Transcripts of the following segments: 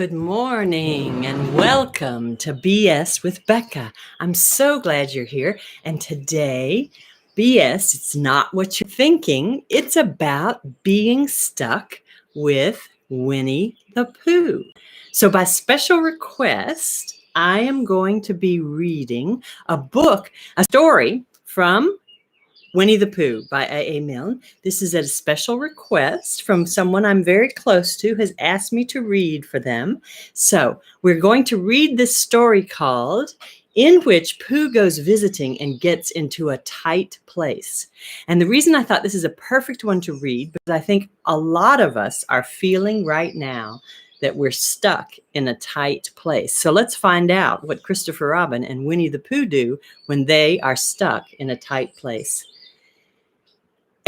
Good morning and welcome to BS with Becca. I'm so glad you're here. And today, BS, it's not what you're thinking. It's about being stuck with Winnie the Pooh. So by special request, I am going to be reading a story from Winnie the Pooh by A. Milne. This is at a special request from someone I'm very close to, has asked me to read for them. So we're going to read this story called In Which Pooh Goes Visiting and Gets into a Tight Place. And the reason I thought this is a perfect one to read, because I think a lot of us are feeling right now that we're stuck in a tight place. So let's find out what Christopher Robin and Winnie the Pooh do when they are stuck in a tight place.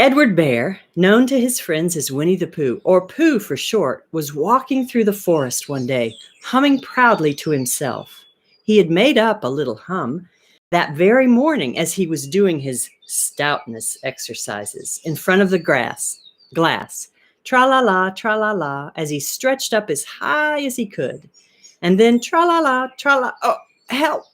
Edward Bear, known to his friends as Winnie the Pooh, or Pooh for short, was walking through the forest one day, humming proudly to himself. He had made up a little hum that very morning as he was doing his stoutness exercises in front of the glass. Tra-la-la, as he stretched up as high as he could. And then tra-la-la, oh, help,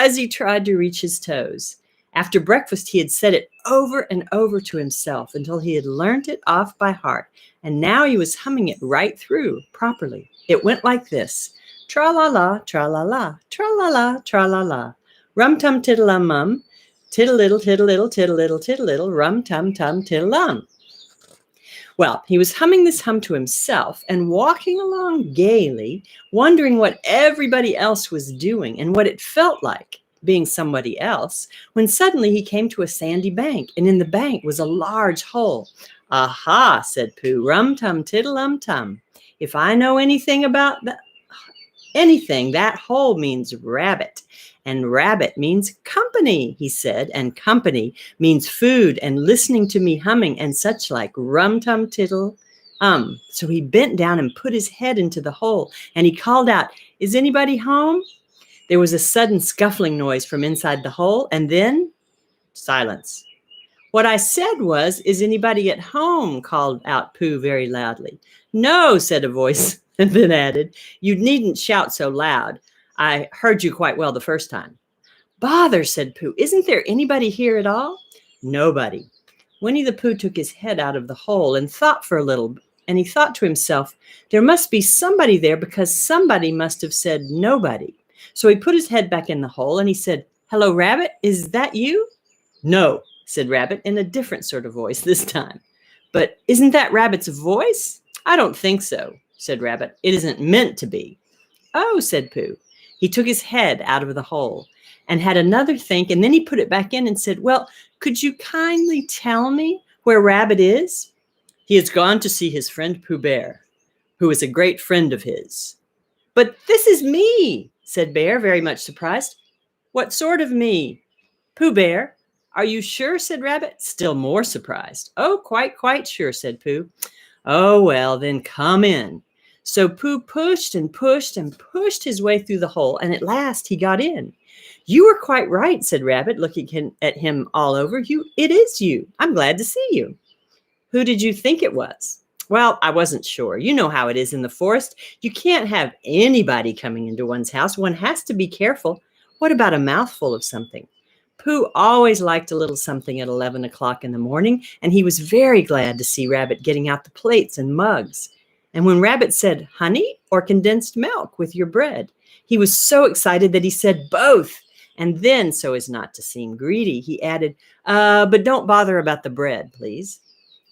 as he tried to reach his toes. After breakfast, he had said it over and over to himself until he had learnt it off by heart, and now he was humming it right through properly. It went like this: tra-la-la, tra-la-la, tra-la-la, tra-la-la, rum-tum-tiddle-um-mum, tiddle-little, tiddle-little, tiddle-little, tiddle-little, rum-tum-tum, tiddle-um. Well, he was humming this hum to himself and walking along gaily, wondering what everybody else was doing and what it felt like being somebody else, when suddenly he came to a sandy bank, and in the bank was a large hole. Aha, said Pooh, rum-tum-tiddle-um-tum. If I know anything about anything, that hole means rabbit, and rabbit means company, he said, and company means food and listening to me humming and such like, rum-tum-tiddle. So he bent down and put his head into the hole, and he called out, "Is anybody home?" There was a sudden scuffling noise from inside the hole, and then silence. "What I said was, is anybody at home?" called out Pooh very loudly. "No," said a voice, and then added, "You needn't shout so loud. I heard you quite well the first time." "Bother," said Pooh. "Isn't there anybody here at all?" "Nobody." Winnie the Pooh took his head out of the hole and thought for a little, and he thought to himself, there must be somebody there because somebody must have said nobody. So he put his head back in the hole and he said, "Hello, Rabbit, is that you?" "No," said Rabbit in a different sort of voice this time. "But isn't that Rabbit's voice?" "I don't think so," said Rabbit. "It isn't meant to be." "Oh," said Pooh. He took his head out of the hole and had another think, and then he put it back in and said, "Well, could you kindly tell me where Rabbit is?" "He has gone to see his friend Pooh Bear, who is a great friend of his." "But this is me," said Bear, very much surprised. "What sort of me?" "Pooh Bear." "Are you sure?" said Rabbit, still more surprised. "Oh, quite sure," said Pooh. "Oh, well, then come in." So Pooh pushed and pushed and pushed his way through the hole, and at last he got in. "You were quite right," said Rabbit, looking at him all over. It is you. I'm glad to see you." "Who did you think it was?" "Well, I wasn't sure. You know how it is in the forest. You can't have anybody coming into one's house. One has to be careful. What about a mouthful of something?" Pooh always liked a little something at 11 o'clock in the morning, and he was very glad to see Rabbit getting out the plates and mugs. And when Rabbit said, "Honey or condensed milk with your bread?" he was so excited that he said both. And then, so as not to seem greedy, he added, "But don't bother about the bread, please."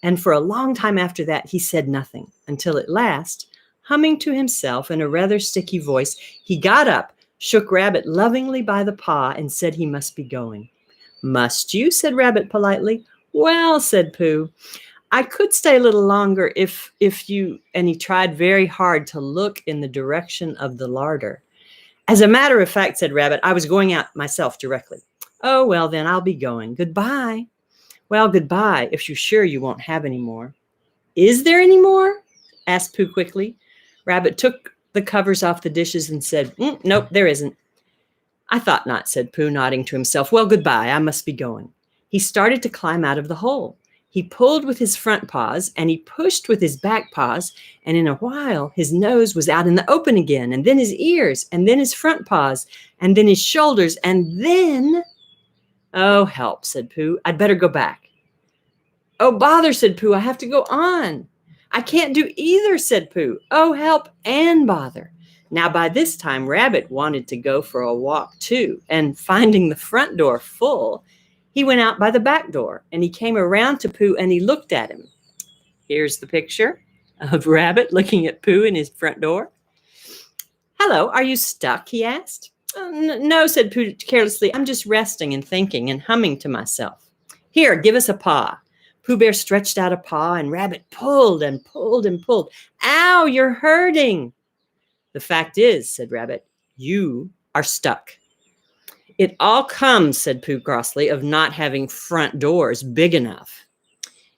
And for a long time after that, he said nothing, until at last, humming to himself in a rather sticky voice, he got up, shook Rabbit lovingly by the paw, and said he must be going. "Must you?" said Rabbit politely. "Well," said Pooh, "I could stay a little longer if you," and he tried very hard to look in the direction of the larder. "As a matter of fact," said Rabbit, "I was going out myself directly." "Oh, well, then I'll be going. Goodbye." "Well, goodbye, if you're sure you won't have any more." "Is there any more?" asked Pooh quickly. Rabbit took the covers off the dishes and said, "Nope, there isn't." "I thought not," said Pooh, nodding to himself. "Well, goodbye, I must be going." He started to climb out of the hole. He pulled with his front paws and he pushed with his back paws. And in a while, his nose was out in the open again, and then his ears, and then his front paws, and then his shoulders, and then, oh, help, said Pooh. I'd better go back. Oh, bother, said Pooh. I have to go on. I can't do either, said Pooh. Oh, help and bother. Now, by this time, Rabbit wanted to go for a walk, too, and finding the front door full, he went out by the back door, and he came around to Pooh, and he looked at him. Here's the picture of Rabbit looking at Pooh in his front door. Hello, are you stuck? He asked. No, said Pooh carelessly. I'm just resting and thinking and humming to myself. Here, give us a paw. Pooh Bear stretched out a paw, and Rabbit pulled and pulled and pulled. Ow, you're hurting. The fact is, said Rabbit, you are stuck. It all comes, said Pooh crossly, of not having front doors big enough.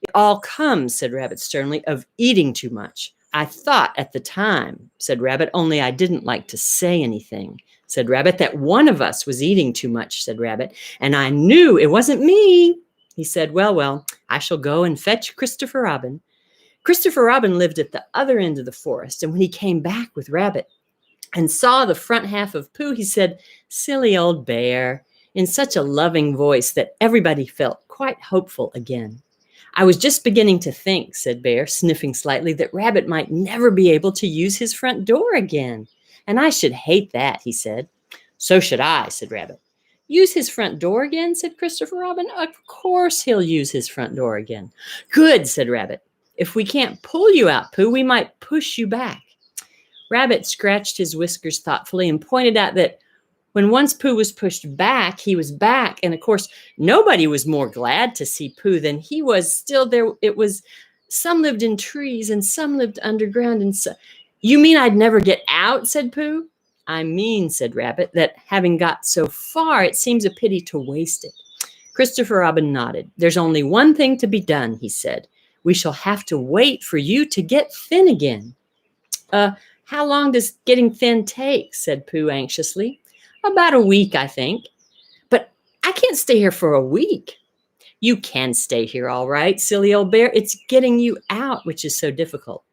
It all comes, said Rabbit sternly, of eating too much. I thought at the time, said Rabbit, only I didn't like to say anything, said Rabbit, that one of us was eating too much, said Rabbit, and I knew it wasn't me. He said, well, I shall go and fetch Christopher Robin. Christopher Robin lived at the other end of the forest, and when he came back with Rabbit and saw the front half of Pooh, he said, silly old bear, in such a loving voice that everybody felt quite hopeful again. I was just beginning to think, said Bear, sniffing slightly, that Rabbit might never be able to use his front door again. And I should hate that, he said. So should I, said Rabbit. Use his front door again, said Christopher Robin. Of course he'll use his front door again. Good, said Rabbit. If we can't pull you out, Pooh, we might push you back. Rabbit scratched his whiskers thoughtfully and pointed out that when once Pooh was pushed back, he was back. And of course, nobody was more glad to see Pooh than he was. Still, there it was. Some lived in trees and some lived underground. And so, you mean I'd never get out, said Pooh. I mean, said Rabbit, that having got so far, it seems a pity to waste it. Christopher Robin nodded. There's only one thing to be done, he said. We shall have to wait for you to get thin again. How long does getting thin take? Said Pooh anxiously. About a week, I think. But I can't stay here for a week. You can stay here, all right, silly old bear. It's getting you out which is so difficult.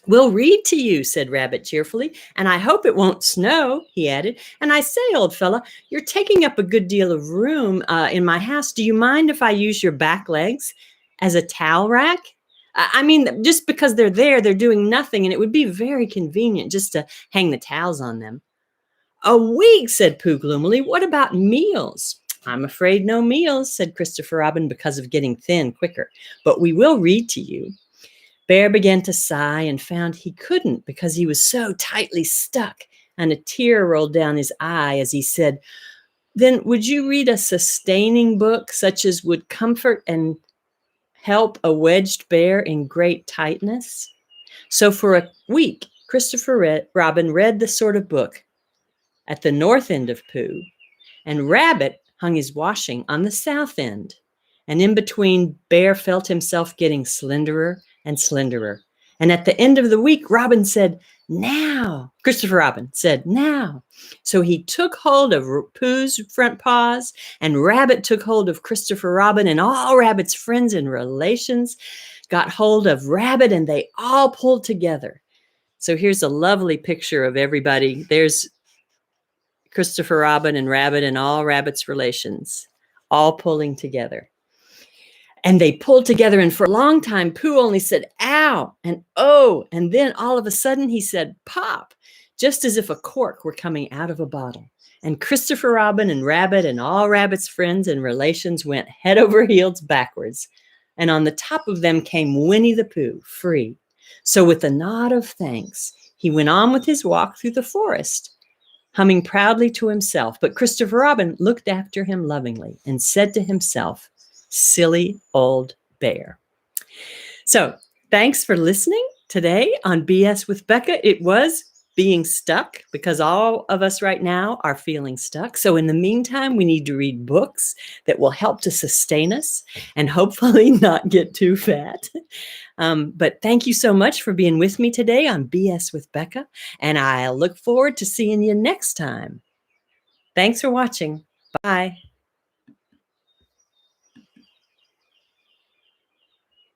We'll read to you, said Rabbit cheerfully, and I hope it won't snow, he added. And I say, old fella, you're taking up a good deal of room in my house. Do you mind if I use your back legs as a towel rack? I mean, just because they're there, they're doing nothing, and it would be very convenient just to hang the towels on them. A week, said Pooh gloomily. What about meals? I'm afraid no meals, said Christopher Robin, because of getting thin quicker. But we will read to you. Bear began to sigh and found he couldn't because he was so tightly stuck, and a tear rolled down his eye as he said, then would you read a sustaining book such as would comfort and help a wedged bear in great tightness? So for a week, Christopher Robin read the sort of book at the north end of Pooh, and Rabbit hung his washing on the south end. And in between, Bear felt himself getting slenderer and slenderer. And at the end of the week, Robin said, now. Christopher Robin said, now. So he took hold of Pooh's front paws, and Rabbit took hold of Christopher Robin, and all Rabbit's friends and relations got hold of Rabbit, and they all pulled together. So here's a lovely picture of everybody. There's Christopher Robin and Rabbit and all Rabbit's relations, all pulling together. And they pulled together, and for a long time, Pooh only said, ow, and oh, and then all of a sudden he said, pop, just as if a cork were coming out of a bottle. And Christopher Robin and Rabbit and all Rabbit's friends and relations went head over heels backwards. And on the top of them came Winnie the Pooh, free. So with a nod of thanks, he went on with his walk through the forest, humming proudly to himself. But Christopher Robin looked after him lovingly and said to himself, silly old bear. So thanks for listening today on BS with Becca. It was being stuck because all of us right now are feeling stuck. So in the meantime, we need to read books that will help to sustain us and hopefully not get too fat. But thank you so much for being with me today on BS with Becca. And I look forward to seeing you next time. Thanks for watching. Bye.